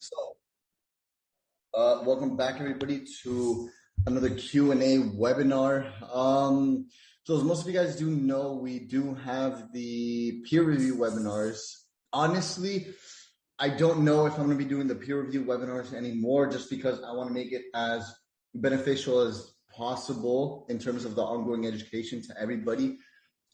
So, welcome back, everybody, to another Q&A webinar. So, as most of you guys do know, we do have the peer review webinars. Honestly, I don't know if I'm going to be doing the peer review webinars anymore, just because I want to make it as beneficial as possible in terms of the ongoing education to everybody.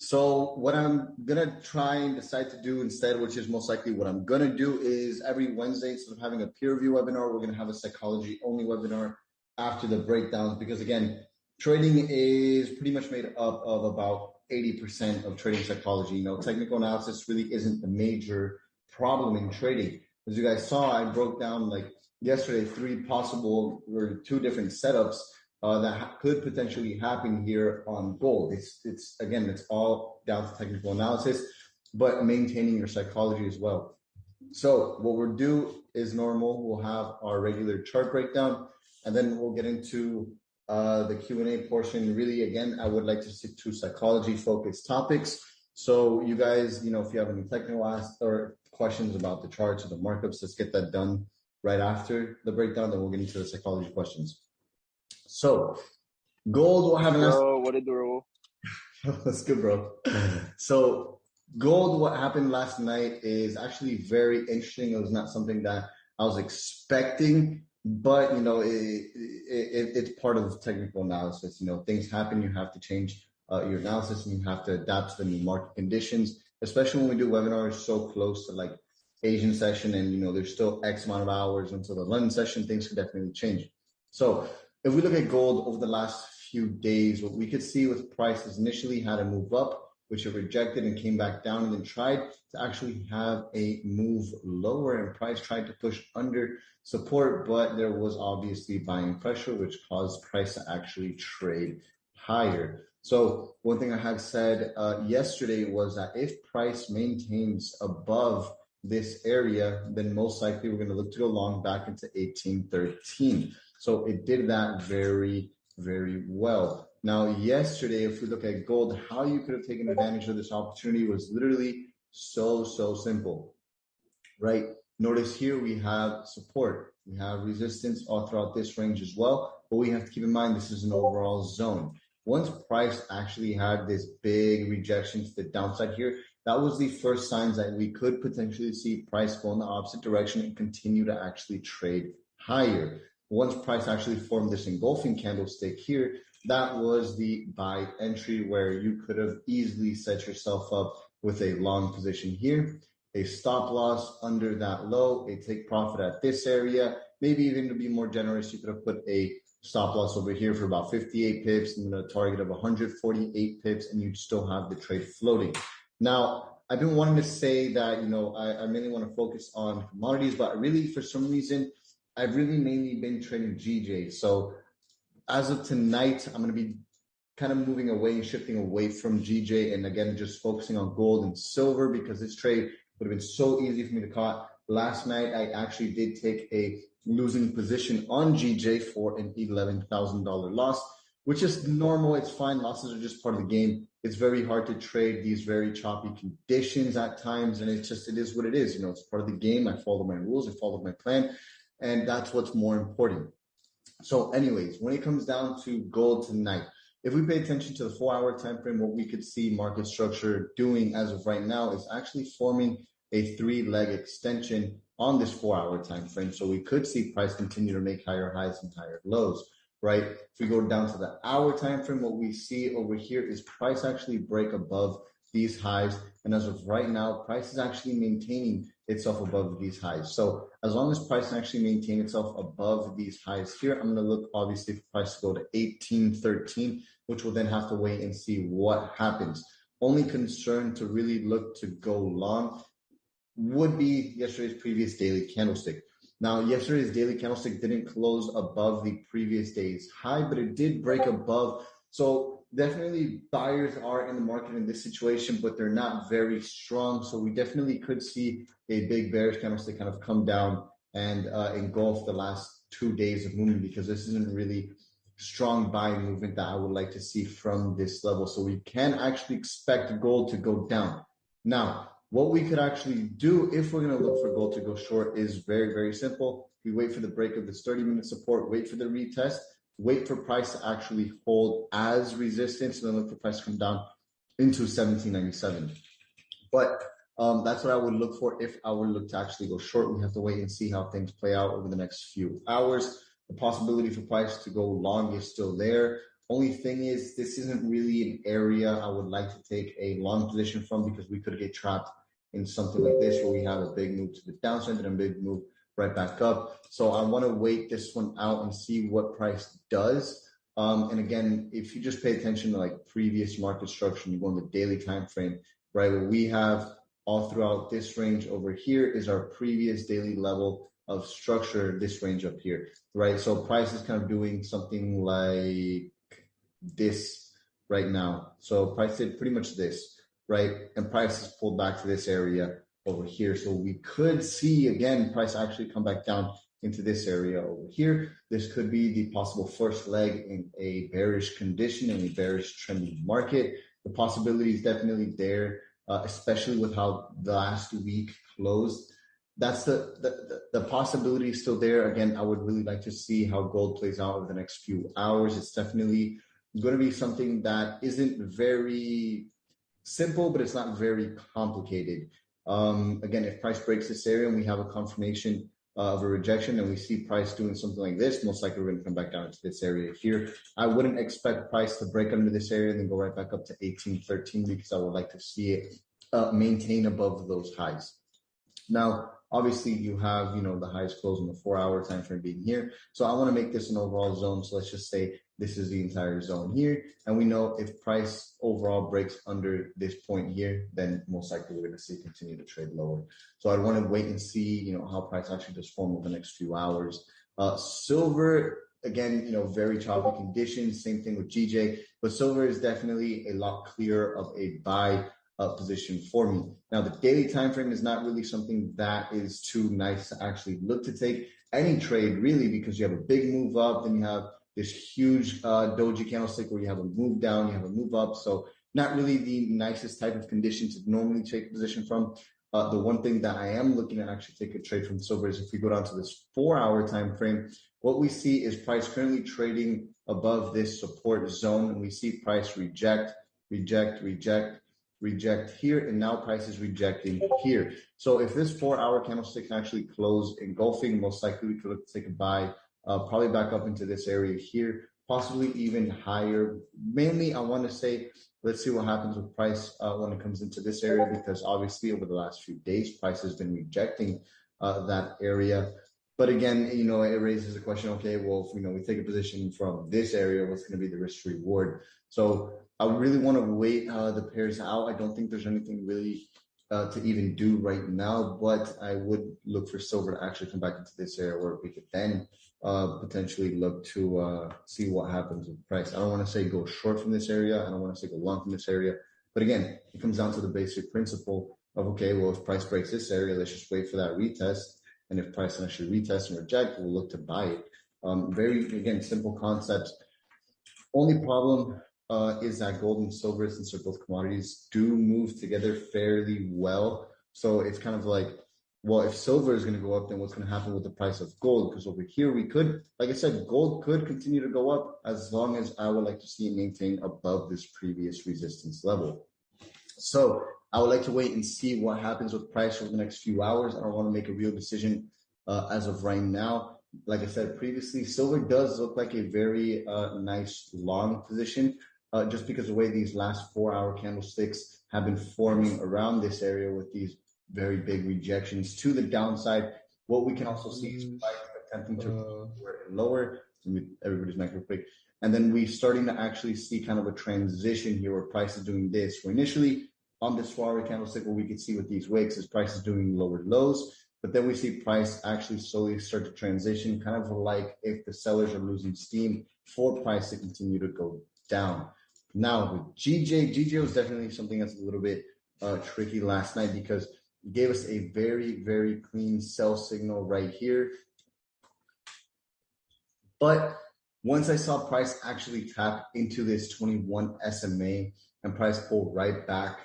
So what I'm gonna try and decide to do instead, which is most likely what I'm gonna do, is every Wednesday, instead of having a peer review webinar, we're gonna have a psychology only webinar after the breakdowns, because again, trading is pretty much made up of about 80% of trading psychology. You know, technical analysis really isn't the major problem in trading. As you guys saw, I broke down like yesterday two different setups that could potentially happen here on gold. It's all down to technical analysis, but maintaining your psychology as well. So what we'll do is normal. We'll have our regular chart breakdown, and then we'll get into the Q&A portion. Really, again, I would like to stick to psychology-focused topics. So you guys, if you have any technical or questions about the charts or the markups, let's get that done right after the breakdown. Then we'll get into the psychology questions. So, gold, what happened last Bro, what did the rule? That's good, bro. So, gold, what happened last night is actually very interesting. It was not something that I was expecting, but, it's part of technical analysis. Things happen, you have to change your analysis, and you have to adapt to the new market conditions, especially when we do webinars so close to like Asian session, and, there's still X amount of hours until the London session. Things could definitely change. So, if we look at gold over the last few days, what we could see with prices initially had a move up, which it rejected and came back down, and then tried to actually have a move lower, and price tried to push under support, but there was obviously buying pressure, which caused price to actually trade higher. So one thing I had said yesterday was that if price maintains above this area, then most likely we're going to look to go long back into 1813. So it did that very, very well. Now, yesterday, if we look at gold, how you could have taken advantage of this opportunity was literally so simple, right? Notice here we have support, we have resistance all throughout this range as well, but we have to keep in mind this is an overall zone. Once price actually had this big rejection to the downside here, that was the first signs that we could potentially see price go in the opposite direction and continue to actually trade higher. Once price actually formed this engulfing candlestick here, that was the buy entry where you could have easily set yourself up with a long position here, a stop loss under that low, a take profit at this area. Maybe even to be more generous, you could have put a stop loss over here for about 58 pips and a target of 148 pips, and you'd still have the trade floating. Now, I've been wanting to say that, I mainly want to focus on commodities, but really for some reason, I've really mainly been trading GJ. So as of tonight, I'm going to be kind of moving away and shifting away from GJ, and again, just focusing on gold and silver, because this trade would have been so easy for me to caught. Last night, I actually did take a losing position on GJ for an $11,000 loss, which is normal. It's fine. Losses are just part of the game. It's very hard to trade these very choppy conditions at times, and it is what it is. It's part of the game. I follow my rules. I follow my plan. And that's what's more important. So anyways, when it comes down to gold tonight, if we pay attention to the 4-hour time frame, what we could see market structure doing as of right now is actually forming a 3-leg extension on this 4-hour time frame. So we could see price continue to make higher highs and higher lows, right? If we go down to the hour time frame, what we see over here is price actually break above these highs. And as of right now, price is actually maintaining itself above these highs. So as long as price actually maintain itself above these highs here, I'm going to look obviously for price to go to 1813, which will then have to wait and see what happens. Only concern to really look to go long would be yesterday's previous daily candlestick. Now, yesterday's daily candlestick didn't close above the previous day's high, but it did break above. So definitely buyers are in the market in this situation, but they're not very strong. So we definitely could see a big bearish candlestick kind of come down and engulf the last 2 days of movement, because this isn't really strong buying movement that I would like to see from this level. So we can actually expect gold to go down. Now, What we could actually do if we're going to look for gold to go short is very, very simple. We wait for the break of this 30-minute support, wait for the retest, wait for price to actually hold as resistance, and then look for price to come down into 1797. But that's what I would look for if I were to look to actually go short. We have to wait and see how things play out over the next few hours. The possibility for price to go long is still there. Only thing is, this isn't really an area I would like to take a long position from, because we could get trapped in something like this where we have a big move to the downside and a big move right back up. So I want to wait this one out and see what price does. And again, if you just pay attention to like previous market structure, and you go on the daily time frame, right, what we have all throughout this range over here is our previous daily level of structure, this range up here, right? So price is kind of doing something like this right now. So price did pretty much this, right? And price is pulled back to this area over here. So we could see, again, price actually come back down into this area over here. This could be the possible first leg in a bearish condition, in a bearish trending market. The possibility is definitely there, especially with how the last week closed. That's the possibility is still there. Again, I would really like to see how gold plays out over the next few hours. It's definitely going to be something that isn't very simple, but it's not very complicated. Again, if price breaks this area and we have a confirmation of a rejection and we see price doing something like this, most likely we're going to come back down into this area here. I wouldn't expect price to break under this area and then go right back up to 1813, because I would like to see it maintain above those highs. Now, obviously, you have, the highest close in the 4-hour time frame being here. So I want to make this an overall zone. So let's just say this is the entire zone here. And we know if price overall breaks under this point here, then most likely we're going to see it continue to trade lower. So I'd want to wait and see, how price actually does form over the next few hours. Silver, again, very choppy conditions. Same thing with GJ. But silver is definitely a lot clearer of a buy position for me. Now, the daily time frame is not really something that is too nice to actually look to take any trade, really, because you have a big move up, then you have this huge doji candlestick where you have a move down, you have a move up. So not really the nicest type of condition to normally take a position from. The one thing that I am looking to actually take a trade from silver is if we go down to this 4-hour time frame, what we see is price currently trading above this support zone, and we see price reject here, and now price is rejecting here. So if this 4-hour candlestick can actually close engulfing, most likely we could look to take a buy, probably back up into this area here, possibly even higher. Mainly, I want to say, let's see what happens with price when it comes into this area, because obviously over the last few days, price has been rejecting that area. But again, it raises the question, okay, well, if, we take a position from this area, what's going to be the risk reward? So I really want to wait the pairs out. I don't think there's anything really to even do right now, but I would look for silver to actually come back into this area where we could then potentially look to see what happens with price. I don't want to say go short from this area. I don't want to say go long from this area. But again, it comes down to the basic principle of, okay, well, if price breaks this area, let's just wait for that retest. And if price actually retest and reject, we'll look to buy it. Very, again, simple concepts. Only problem is that gold and silver, since they're both commodities, do move together fairly well. So it's kind of like, well, if silver is going to go up, then what's going to happen with the price of gold? Because over here, we could, like I said, gold could continue to go up as long as I would like to see it maintain above this previous resistance level. So I would like to wait and see what happens with price over the next few hours. I don't want to make a real decision as of right now. Like I said previously, silver does look like a very nice long position, just because of the way these last 4-hour candlesticks have been forming around this area with these very big rejections to the downside. What we can also see is price attempting to lower and lower. Everybody's mic real quick. And then we're starting to actually see kind of a transition here where price is doing this. Where initially on this 4-hour candlestick, what we could see with these wicks is price is doing lower lows. But then we see price actually slowly start to transition, kind of like if the sellers are losing steam for price to continue to go down. Now with GJ was definitely something that's a little bit tricky last night because it gave us a very, very clean sell signal right here. But once I saw price actually tap into this 21 SMA and price pull right back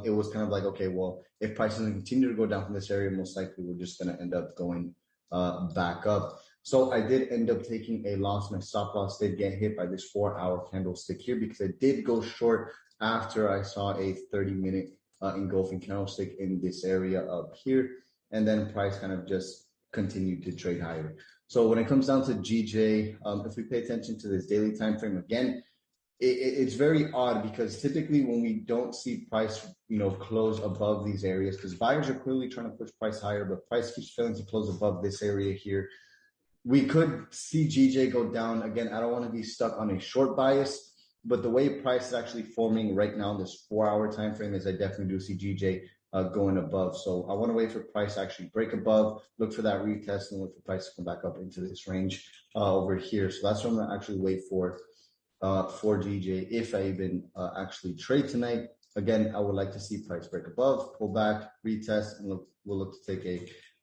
it was kind of like, okay, well, if prices continue to go down from this area, most likely we're just going to end up going back up. So I did end up taking a loss. My stop loss did get hit by this 4-hour candlestick here because I did go short after I saw a 30-minute engulfing candlestick in this area up here. And then price kind of just continued to trade higher. So when it comes down to GJ, if we pay attention to this daily time frame again, it's very odd because typically when we don't see price, close above these areas, because buyers are clearly trying to push price higher, but price keeps failing to close above this area here. We could see GJ go down. Again, I don't want to be stuck on a short bias, but the way price is actually forming right now, this 4-hour time frame, is I definitely do see GJ going above. So I want to wait for price to actually break above, look for that retest, and look for price to come back up into this range over here. So that's what I'm going to actually wait for GJ if I even actually trade tonight. Again, I would like to see price break above, pull back, retest, and we'll look to take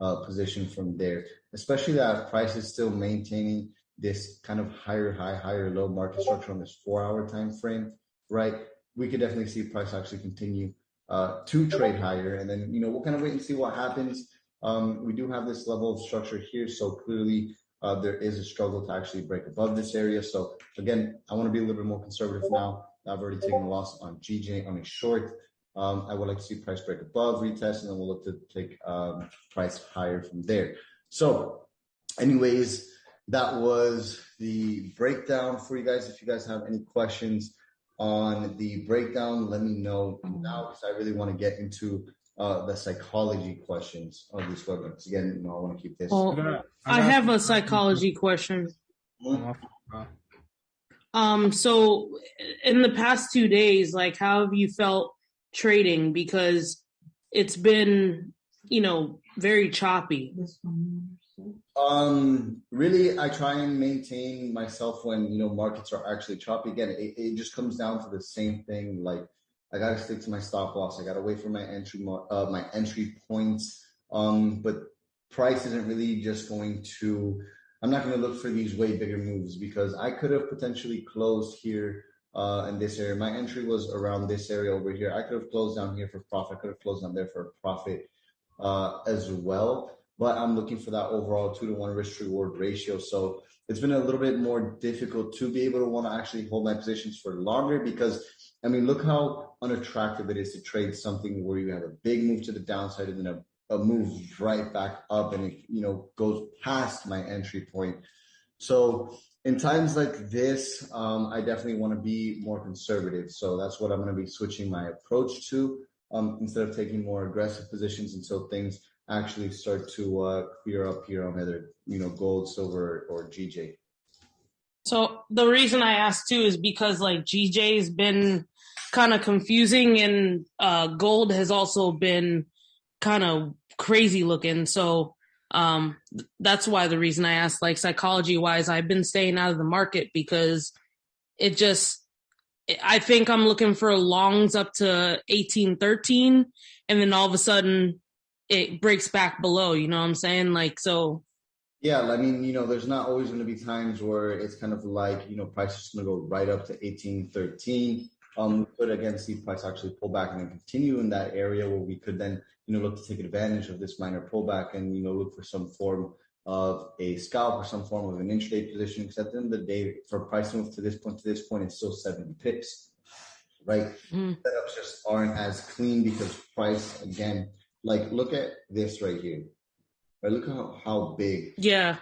a position from there, especially that price is still maintaining this kind of higher high, higher low market structure on this 4-hour time frame, right? We could definitely see price actually continue to trade higher, and then we'll kind of wait and see what happens. We do have this level of structure here, so clearly there is a struggle to actually break above this area. So again, I want to be a little bit more conservative now. I've already taken a loss on GJ on a short. I would like to see price break above, retest, and then we'll look to take price higher from there. So anyways, that was the breakdown for you guys. If you guys have any questions on the breakdown, let me know now, because I really want to get into the psychology questions of these webinars. Again, I want to keep this. I have a psychology question. So in the past 2 days, how have you felt trading? Because it's been, very choppy. Really, I try and maintain myself when, markets are actually choppy. Again, it just comes down to the same thing. I got to stick to my stop loss. I got to wait for my entry points. But price isn't really just going to, I'm not going to look for these way bigger moves because I could have potentially closed here in this area. My entry was around this area over here. I could have closed down here for profit. I could have closed down there for profit as well. But I'm looking for that overall 2-to-1 risk reward ratio. So it's been a little bit more difficult to be able to want to actually hold my positions for longer because, look how unattractive it is to trade something where you have a big move to the downside and then a move right back up and it, goes past my entry point. So in times like this, I definitely want to be more conservative. So that's what I'm going to be switching my approach to instead of taking more aggressive positions until things actually start to clear up here on either, gold, silver, or GJ. So the reason I asked too is because GJ has been kind of confusing and gold has also been kind of crazy looking. So that's why the reason I asked, psychology wise, I've been staying out of the market because I think I'm looking for longs up to 1813 and then all of a sudden it breaks back below, you know what I'm saying? So. Yeah, there's not always going to be times where it's kind of price is going to go right up to 1813. We could again see price actually pull back and then continue in that area where we could then, look to take advantage of this minor pullback and, look for some form of a scalp or some form of an intraday position. Because at the end of the day, for price to move to this point, it's still 70 pips, right? Setups just aren't as clean because price, again, look at this right here. Right, look how big that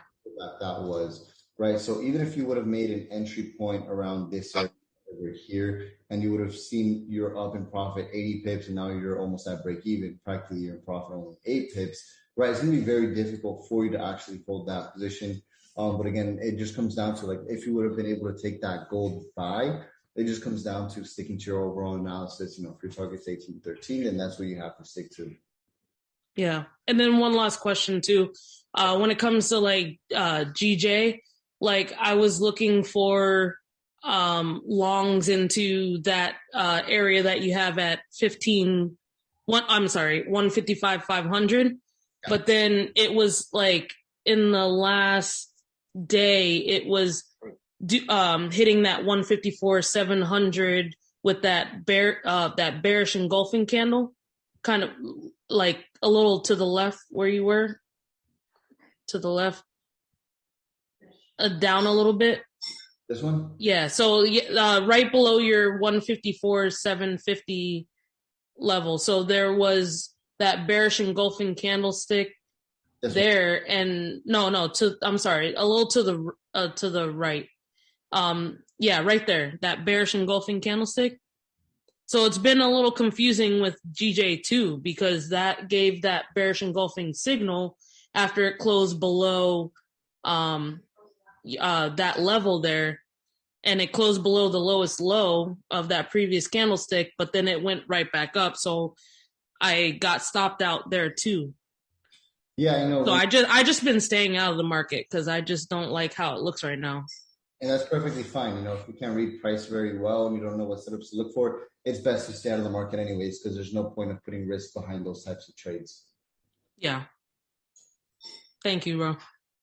was, right? So even if you would have made an entry point around this area over here, and you would have seen you're up in profit 80 pips, and now you're almost at break even, practically you're in profit only 8 pips, right? It's going to be very difficult for you to actually hold that position. But again, it just comes down to if you would have been able to take that gold buy, it just comes down to sticking to your overall analysis. If your target's 1813, and that's what you have to stick to. Yeah. And then one last question too. When it comes to GJ, I was looking for longs into that area that you have at 155, 500. Yeah. But then it was in the last day, it was hitting that 154, 700 with that bearish engulfing candle, kind of like a little to the left where you were, to the left, down a little bit. This one? Yeah. So right below your 154.750 level. So there was that bearish engulfing candlestick there, and I'm sorry, a little to the right. Right there, that bearish engulfing candlestick. So it's been a little confusing with GJ too, because that gave that bearish engulfing signal after it closed below that level there, and it closed below the lowest low of that previous candlestick, but then it went right back up. So I got stopped out there too. Yeah, So I just been staying out of the market because I just don't like how it looks right now. And that's perfectly fine. If you can't read price very well and you don't know what setups to look for, it's best to stay out of the market anyways, because there's no point of putting risk behind those types of trades. Yeah. Thank you, bro.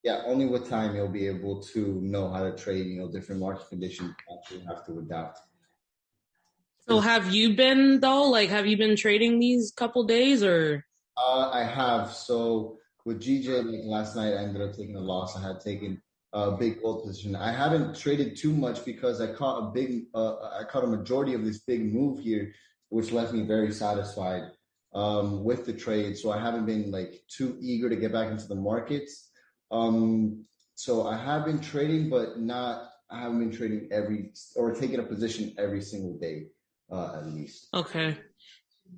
Yeah, only with time you'll be able to know how to trade, different market conditions you have to adapt. So have you been though? Like, have you been trading these couple days or? I have. So with GJ, last night I ended up taking a loss. I had taken a big gold position. I haven't traded too much because I caught a majority of this big move here, which left me very satisfied with the trade. So I haven't been too eager to get back into the markets. So I have been trading, but I haven't been trading taking a position every single day, at least. Okay.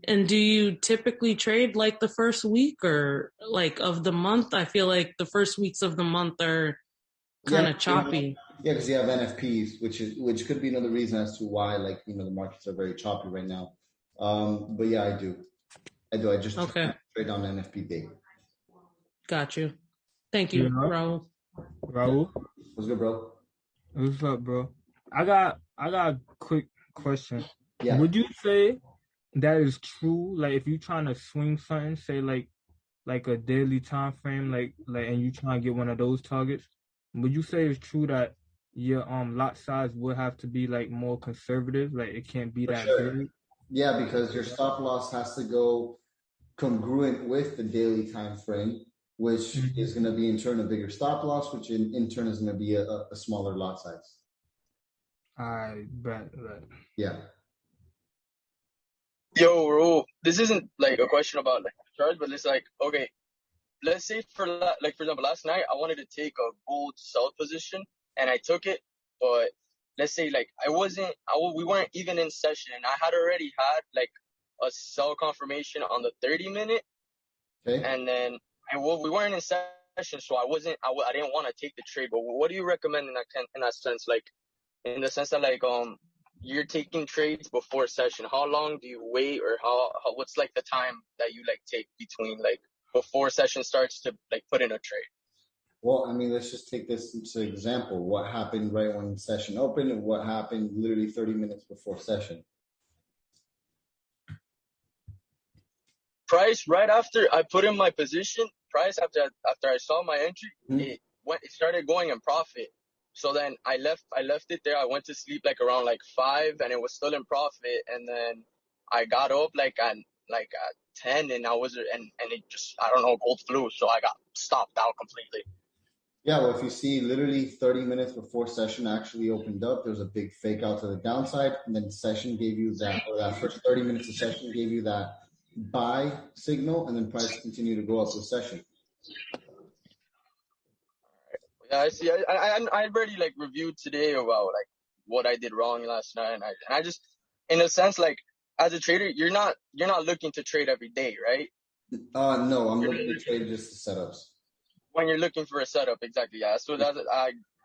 And do you typically trade the first week or of the month? I feel like the first weeks of the month are kind of choppy. Yeah, because you have NFPs, which could be another reason as to why the markets are very choppy right now. But yeah, I do. I just trade on NFP day. Got you. Thank you, Raul. Raul, what's good, bro? What's up, bro? I got a quick question. Yeah. Would you say that is true? Like, if you're trying to swing something, say like a daily time frame, and you trying to get one of those targets, would you say it's true that your lot size would have to be more conservative? Like, it can't be that big? Yeah, because your stop loss has to go congruent with the daily time frame, which is going to be in turn a bigger stop loss, which in turn is going to be a smaller lot size. I bet. Yeah. Yo, Ro, this isn't a question about charge, but it's okay. Let's say for example, last night I wanted to take a gold sell position and I took it, but let's say we weren't even in session. I had already had a sell confirmation on the 30-minute, okay, and then we weren't in session, so I didn't want to take the trade. But what do you recommend in that sense? In the sense that you're taking trades before session. How long do you wait, or how what's the time that you take between before session starts to put in a trade? Well, I mean, let's just take this into example. What happened right when session opened and what happened literally 30 minutes before session? Price, right after I put in my position, price after I saw my entry, it started going in profit. So then I left it there. I went to sleep around 5, and it was still in profit. And then I got up at 10, and it just, I don't know, gold flew. So I got stopped out completely. Yeah, well, if you see literally 30 minutes before session actually opened up, there was a big fake out to the downside, and then session gave you that first 30 minutes of session gave you that buy signal, and then price continued to go up with session. Yeah, I see. I already reviewed today about what I did wrong last night, and I just, in a sense, as a trader, you're not looking to trade every day, right? No, I'm looking to trade just the setups. When you're looking for a setup, exactly, yeah. So that's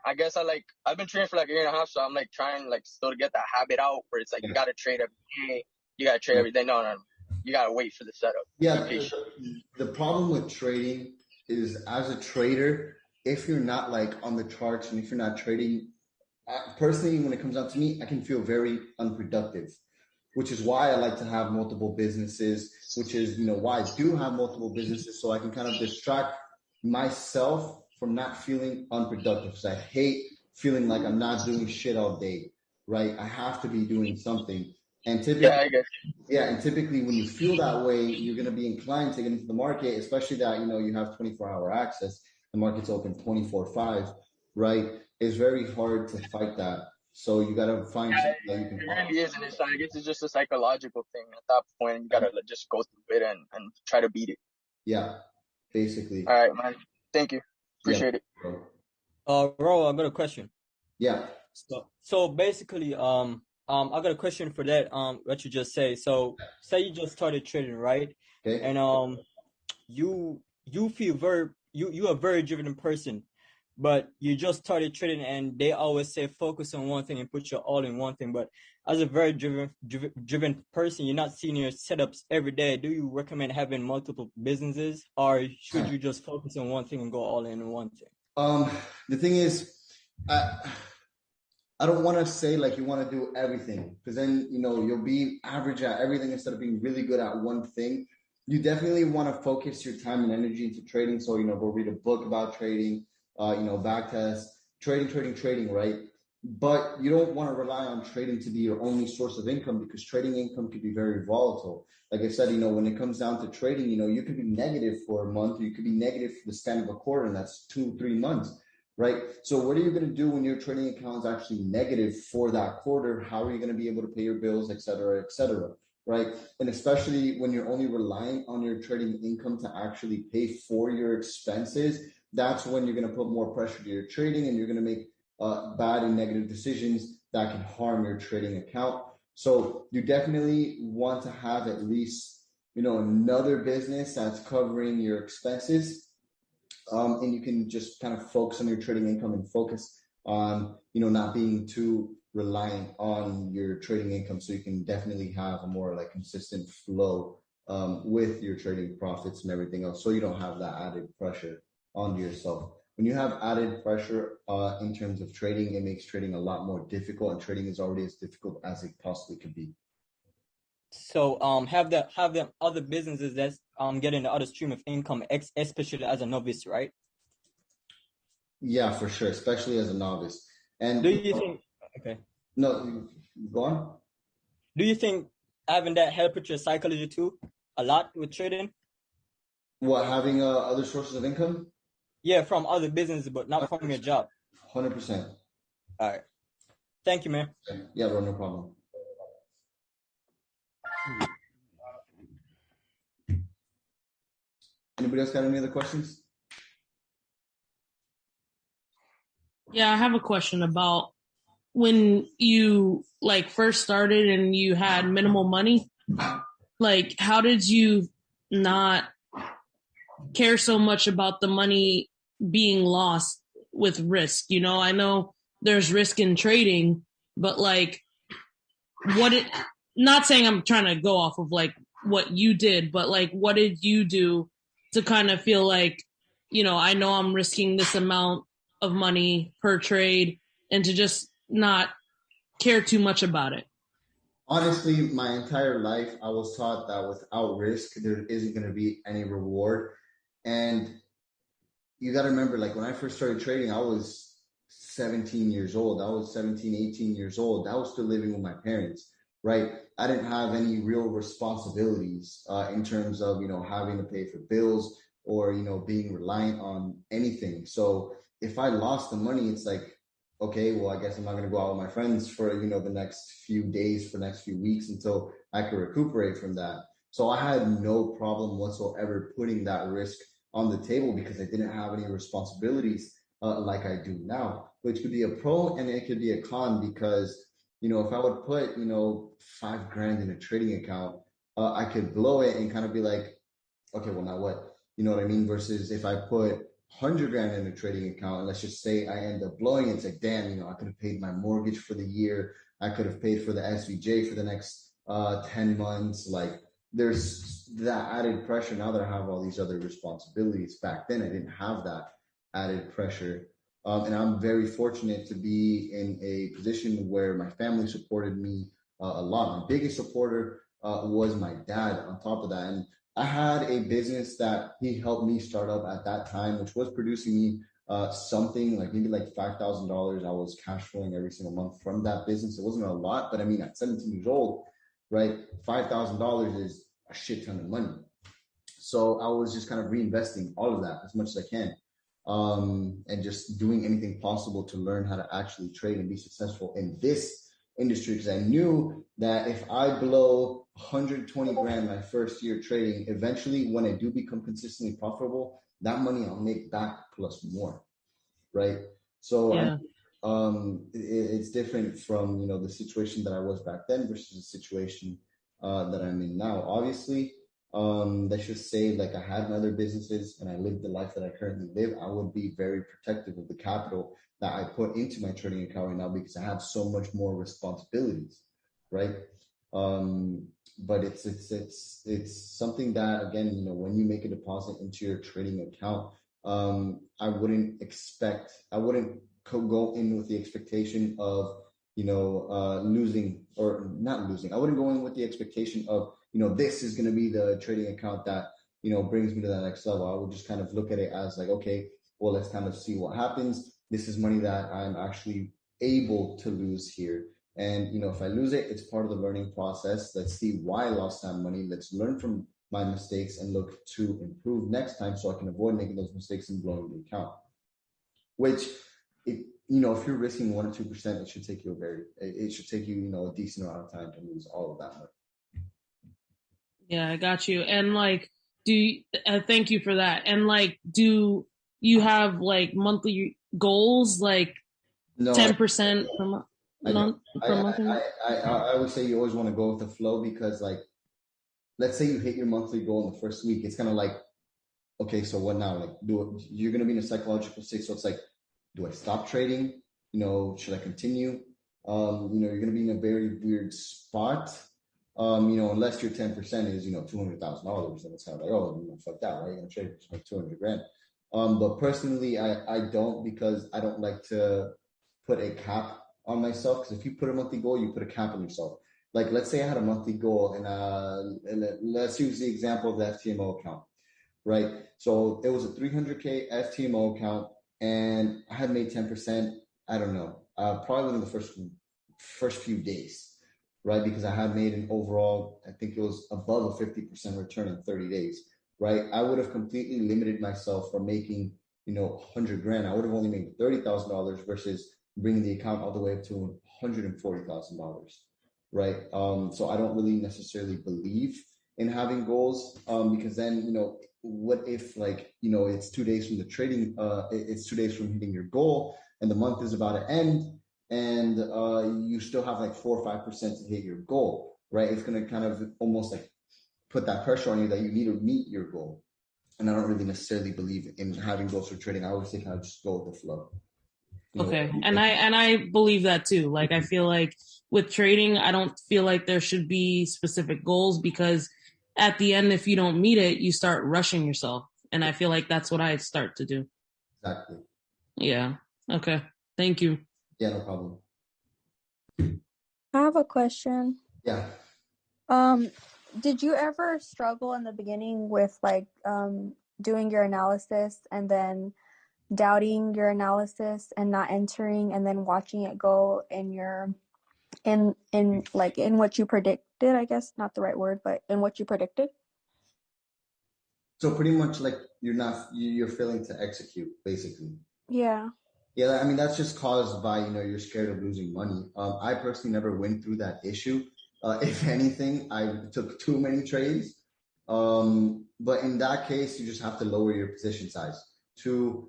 I guess I've been trading for a year and a half, so I'm trying still to get that habit out where it's you gotta trade every day, you gotta trade every day. No, you gotta wait for the setup. Yeah, the problem with trading is, as a trader, if you're not on the charts and if you're not trading, personally, when it comes down to me, I can feel very unproductive, which is why I like to have multiple businesses, which is, why I do have multiple businesses, so I can kind of distract myself from not feeling unproductive, because I hate feeling like I'm not doing shit all day, right? I have to be doing something. And typically when you feel that way, you're going to be inclined to get into the market, especially that, you have 24-hour access. The market's open 24/5, right? It's very hard to fight that. So you got to find something that you can. It really is, and I guess it's just a psychological thing. At that point, you got to just go through it and try to beat it. Yeah, basically. All right, man. Thank you. Appreciate it. Ro, I got a question. Yeah. So basically, I got a question for that. What you just say. So say you just started trading, right? Okay. And you feel you're a very driven person, but you just started trading, and they always say focus on one thing and put your all in one thing. But as a very driven person, you're not seeing your setups every day. Do you recommend having multiple businesses, or should you just focus on one thing and go all in on one thing? The thing is, I don't want to say like you want to do everything, because then, you'll be average at everything instead of being really good at one thing. You definitely want to focus your time and energy into trading. So, go read a book about trading, back test, trading, right? But you don't want to rely on trading to be your only source of income, because trading income could be very volatile. Like I said, when it comes down to trading, you could be negative for a month, or you could be negative for the span of a quarter, and that's 2-3 months. Right. So what are you going to do when your trading account is actually negative for that quarter? How are you going to be able to pay your bills, et cetera, right? And especially when you're only relying on your trading income to actually pay for your expenses, that's when you're going to put more pressure to your trading, and you're going to make bad and negative decisions that can harm your trading account. So you definitely want to have at least, another business that's covering your expenses. And you can just kind of focus on your trading income and focus on, not being too reliant on your trading income. So you can definitely have a more like consistent flow with your trading profits and everything else. So you don't have that added pressure onto yourself. When you have added pressure in terms of trading, it makes trading a lot more difficult, and trading is already as difficult as it possibly could be. So have them other businesses that's getting the other stream of income, especially as a novice, right? Yeah, for sure, especially as a novice. And do you think? Okay. No, go on. Do you think having that help with your psychology too, a lot with trading? What, having other sources of income? Yeah, from other businesses, but not 100%. From your job. 100%. All right. Thank you, man. Yeah, bro, no problem. Anybody else got any other questions? Yeah, I have a question about when you first started and you had minimal money. How did you not care so much about the money being lost with risk? I know there's risk in trading, but not saying I'm trying to go off of what you did, but what did you do to kind of feel I know I'm risking this amount of money per trade, and to just not care too much about it? Honestly, my entire life, I was taught that without risk, there isn't going to be any reward. And you got to remember, when I first started trading, I was 17 years old. I was 17, 18 years old. I was still living with my parents, right? I didn't have any real responsibilities in terms of, having to pay for bills or, being reliant on anything. So if I lost the money, it's okay, well, I guess I'm not going to go out with my friends for, the next few days, for the next few weeks until I could recuperate from that. So I had no problem whatsoever putting that risk on the table, because I didn't have any responsibilities like I do now, which could be a pro and it could be a con, because, if I would put, $5,000 in a trading account, I could blow it and kind of be like, okay, well, now what? You know what I mean? Versus if I put $100,000 in a trading account, and let's just say I end up blowing it, it's damn, I could have paid my mortgage for the year. I could have paid for the SVJ for the next 10 months. There's that added pressure now that I have all these other responsibilities. Back then, I didn't have that added pressure. And I'm very fortunate to be in a position where my family supported me a lot. My biggest supporter was my dad on top of that. And I had a business that he helped me start up at that time, which was producing me something maybe $5,000. I was cash flowing every single month from that business. It wasn't a lot, but at 17 years old, right? $5,000 is a shit ton of money. So I was just kind of reinvesting all of that as much as I can, and just doing anything possible to learn how to actually trade and be successful in this industry. Because I knew that if I blow 120 grand my first year trading, eventually when I do become consistently profitable, that money I'll make back plus more, right? So Yeah. it's different from, you know, the situation that I was back then versus the situation that I'm in now. Obviously, let's just say like I had my other businesses and I lived the life that I currently live, I would be very protective of the capital that I put into my trading account right now because I have so much more responsibilities, right? But it's something that, again, you know, when you make a deposit into your trading account, I wouldn't go in with the expectation of, you know, losing or not losing. I wouldn't go in with the expectation of, you know, this is going to be the trading account that, you know, brings me to that next level. I would just kind of look at it as like, okay, well, let's kind of see what happens. This is money that I'm actually able to lose here. And, you know, if I lose it, it's part of the learning process. Let's see why I lost that money. Let's learn from my mistakes and look to improve next time so I can avoid making those mistakes and blowing the account. Which, you know, if you're risking 1 or 2%, it should take you it should take you, you know, a decent amount of time to lose all of that money. Yeah, I got you. And like, thank you for that. And like, do you have like monthly goals, like No, 10% per month? I would say you always want to go with the flow because, like, let's say you hit your monthly goal in the first week. It's kind of like, okay, so what now? Like, you're going to be in a psychological state. So it's like, do I stop trading? You know, should I continue? You know, you're going to be in a very weird spot. You know, unless your 10% is, you know, $200,000, then it's kind of like, oh, you know, fuck that, right? You're going to trade for 200 grand. But personally, I don't, because I don't like to put a cap on myself. Because if you put a monthly goal, you put a cap on yourself. Like, let's say I had a monthly goal, and let's use the example of the FTMO account, right? So it was a 300K FTMO account, and I had made 10%. I don't know, probably within the first few days, right? Because I had made an overall, I think it was above a 50% return in 30 days, right? I would have completely limited myself from making, you know, 100 grand. I would have only made $30,000 versus bringing the account all the way up to $140,000, right? So I don't really necessarily believe in having goals, because then, you know, what if, like, you know, it's 2 days from the trading, it's 2 days from hitting your goal and the month is about to end, and you still have like 4 or 5% to hit your goal, right? It's going to kind of almost like put that pressure on you that you need to meet your goal. And I don't really necessarily believe in having goals for trading. I always think I just go with the flow. Okay. And I believe that too. Like, I feel like with trading, I don't feel like there should be specific goals, because at the end, if you don't meet it, you start rushing yourself. And I feel like that's what I start to do. Exactly. Yeah. Okay. Thank you. Yeah, no problem. I have a question. Yeah. Did you ever struggle in the beginning with like doing your analysis and then doubting your analysis and not entering and then watching it go in your in what you predicted? I guess not the right word, but in what you predicted? So pretty much like you're failing to execute, basically. Yeah. Yeah, I mean, that's just caused by, you know, you're scared of losing money. I personally never went through that issue. If anything, I took too many trades. But in that case, you just have to lower your position size to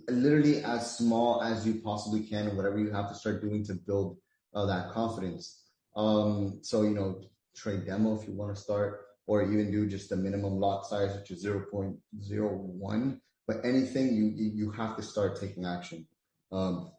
literally as small as you possibly can, and whatever you have to start doing to build that confidence. So, you know, trade demo if you want to start, or even do just the minimum lot size, which is 0.01. But anything, you have to start taking action on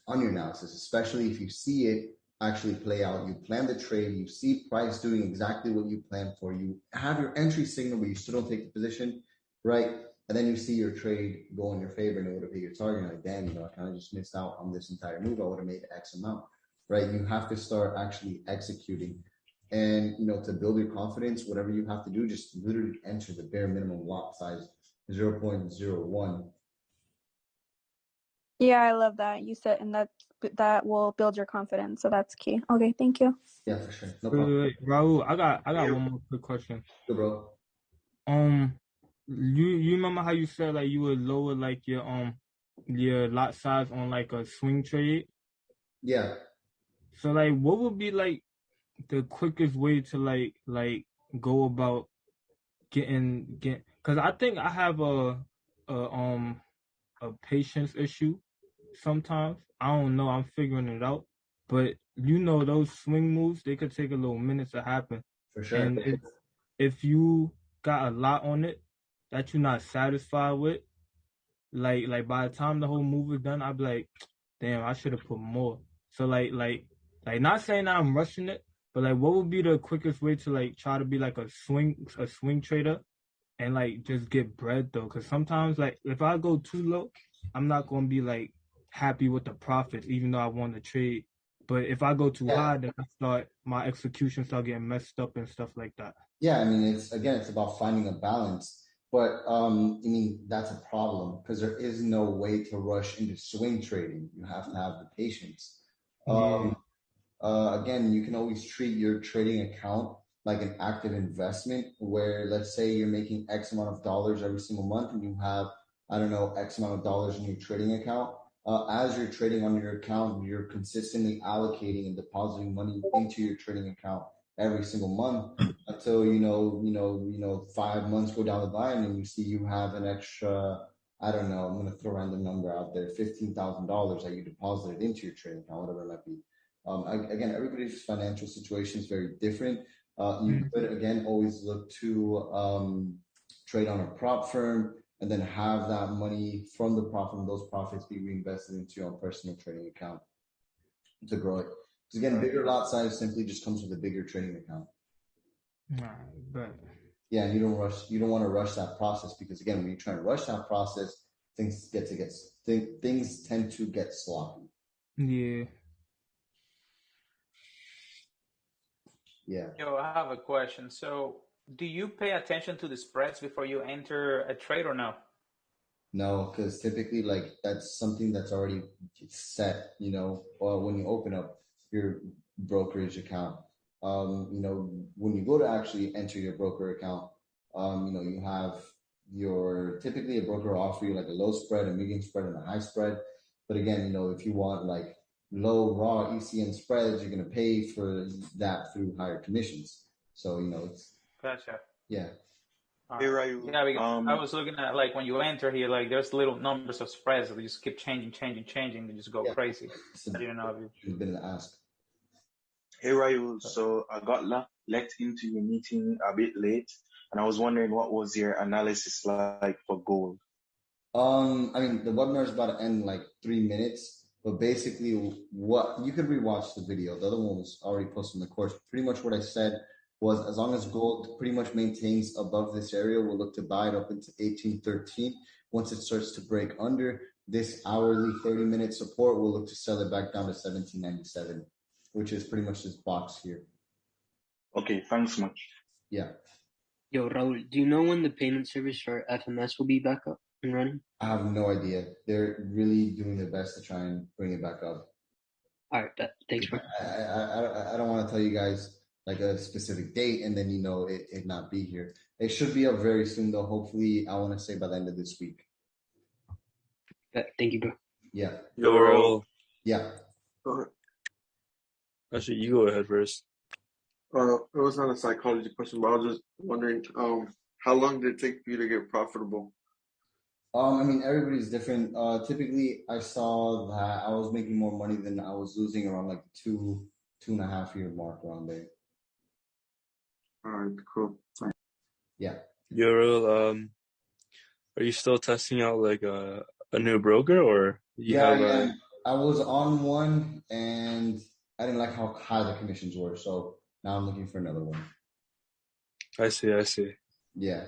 your analysis, especially if you see it actually play out. You plan the trade, you see price doing exactly what you planned for, you have your entry signal, but you still don't take the position, right? And then you see your trade go in your favor and it would have hit your target. You're like, damn, you know, I kind of just missed out on this entire move. I would have made X amount, right? You have to start actually executing. And, you know, to build your confidence, whatever you have to do, just literally enter the bare minimum lot size, 0.01. Yeah, I love that. You said, and that will build your confidence. So that's key. Okay, thank you. Yeah, for sure. No Wait, problem. wait, Raul, I got one more quick question. Good, bro. You remember how you said like you would lower like your lot size on like a swing trade? Yeah. So like, what would be like the quickest way to like go about get? Because I think I have a patience issue sometimes. I don't know. I'm figuring it out. But those swing moves, they could take a little minute to happen. For sure. And if you got a lot on it that you're not satisfied with, like by the time the whole move is done, I'd be like, damn, I should have put more. So like not saying that I'm rushing it, but like what would be the quickest way to like try to be like a swing trader and like just get bread though? Because sometimes like if I go too low, I'm not gonna be like happy with the profits, even though I want to trade. But if I go too high, then my execution start getting messed up and stuff like that. Yeah, I mean, it's about finding a balance. But I mean, that's a problem because there is no way to rush into swing trading. You have to have the patience. Again, you can always treat your trading account like an active investment where, let's say, you're making X amount of dollars every single month and you have, I don't know, X amount of dollars in your trading account. As you're trading on your account, you're consistently allocating and depositing money into your trading account every single month until 5 months go down the line and you see you have an extra, I don't know, I'm going to throw a random number out there, $15,000 that you deposited into your trading account, whatever it might be. Again, everybody's financial situation is very different. You could, again, always look to trade on a prop firm and then have that money from the profit and those profits be reinvested into your own personal trading account to grow it. Because again, bigger lot size simply just comes with a bigger trading account. But yeah, and you don't want to rush that process because again, when you're trying to rush that process, things tend to get sloppy. Yeah. Yeah. Yo, I have a question. So, do you pay attention to the spreads before you enter a trade or no? No, because typically, like that's something that's already set. When you open up your brokerage account, when you go to actually enter your broker account, you have typically a broker will offer you like a low spread, a medium spread, and a high spread. But again, if you want like low raw ECN spreads, you're going to pay for that through higher commissions. So, it's. Gotcha. Yeah. Hey, Rayu. Yeah, because I was looking at like when you enter here, like there's little numbers of spreads that just keep changing, they just go crazy. I didn't know if you've been to ask. Hey, Rayu. So I got let into your meeting a bit late, and I was wondering what was your analysis like for gold? I mean, the webinar is about to end in like 3 minutes, but basically what you could rewatch the video. The other one was already posted in the course. Pretty much what I said was as long as gold pretty much maintains above this area, we'll look to buy it up into 1813. Once it starts to break under this hourly 30-minute support, we'll look to sell it back down to 1797, which is pretty much this box here. Okay, thanks much. Yeah. Yo, Raul, do you know when the payment service for FMS will be back up and running? I have no idea. They're really doing their best to try and bring it back up. All right, thanks. I don't want to tell you guys like a specific date and then it not be here. It should be up very soon though. Hopefully, I want to say by the end of this week. Thank you, bro. Yeah. Yo, Raul. Yeah. Actually, you go ahead first. It was not a psychology question, but I was just wondering, how long did it take for you to get profitable? I mean, everybody's different. Typically, I saw that I was making more money than I was losing around like 2.5 year mark around there. All right, cool. Yeah. Yo, Raul, are you still testing out like a new broker or yeah. I was on one and I didn't like how high the commissions were, so now I'm looking for another one. I see. Yeah.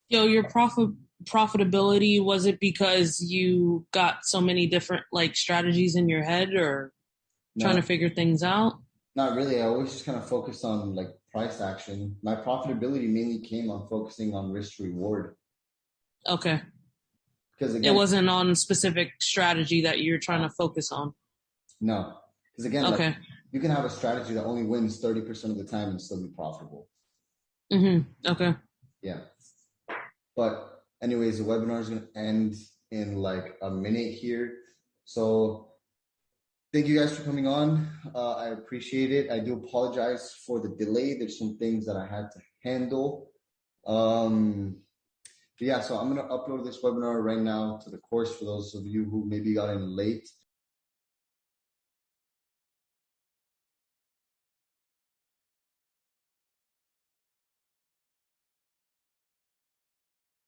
Yo, your profitability, was it because you got so many different like strategies in your head or trying to figure things out? Not really. I always just kind of focused on like price action. My profitability mainly came on focusing on risk to reward. Okay. Because It again, wasn't on specific strategy that you're trying to focus on. no. Because again, Okay. like, you can have a strategy that only wins 30% of the time and still be profitable. Okay. Yeah. But anyways, the webinar is going to end in like a minute here. So thank you guys for coming on. I appreciate it. I do apologize for the delay. There's some things that I had to handle. But yeah, so I'm going to upload this webinar right now to the course for those of you who maybe got in late.